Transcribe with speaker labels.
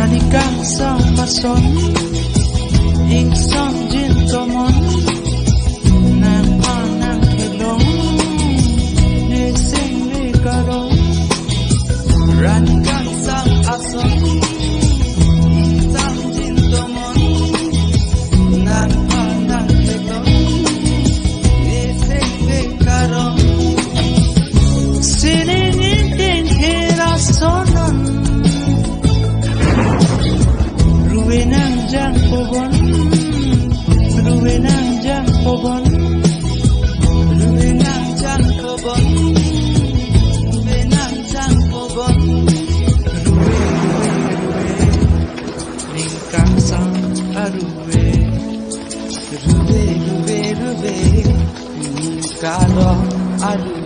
Speaker 1: Ranikang sang pason ing sang jin tomon nang anang helong ne sing ne karong Ranikang sang ason ing sang jin tomon nang anang helong ne sing ne karong Siningin din hirasonon Ruwenang jang pobon Ruwenang jang pobon Ruwenang jang pobon Ruwenang jang pobon Ruwe, Lingkang sang aruwe Ruwe, Lingkalo aruwe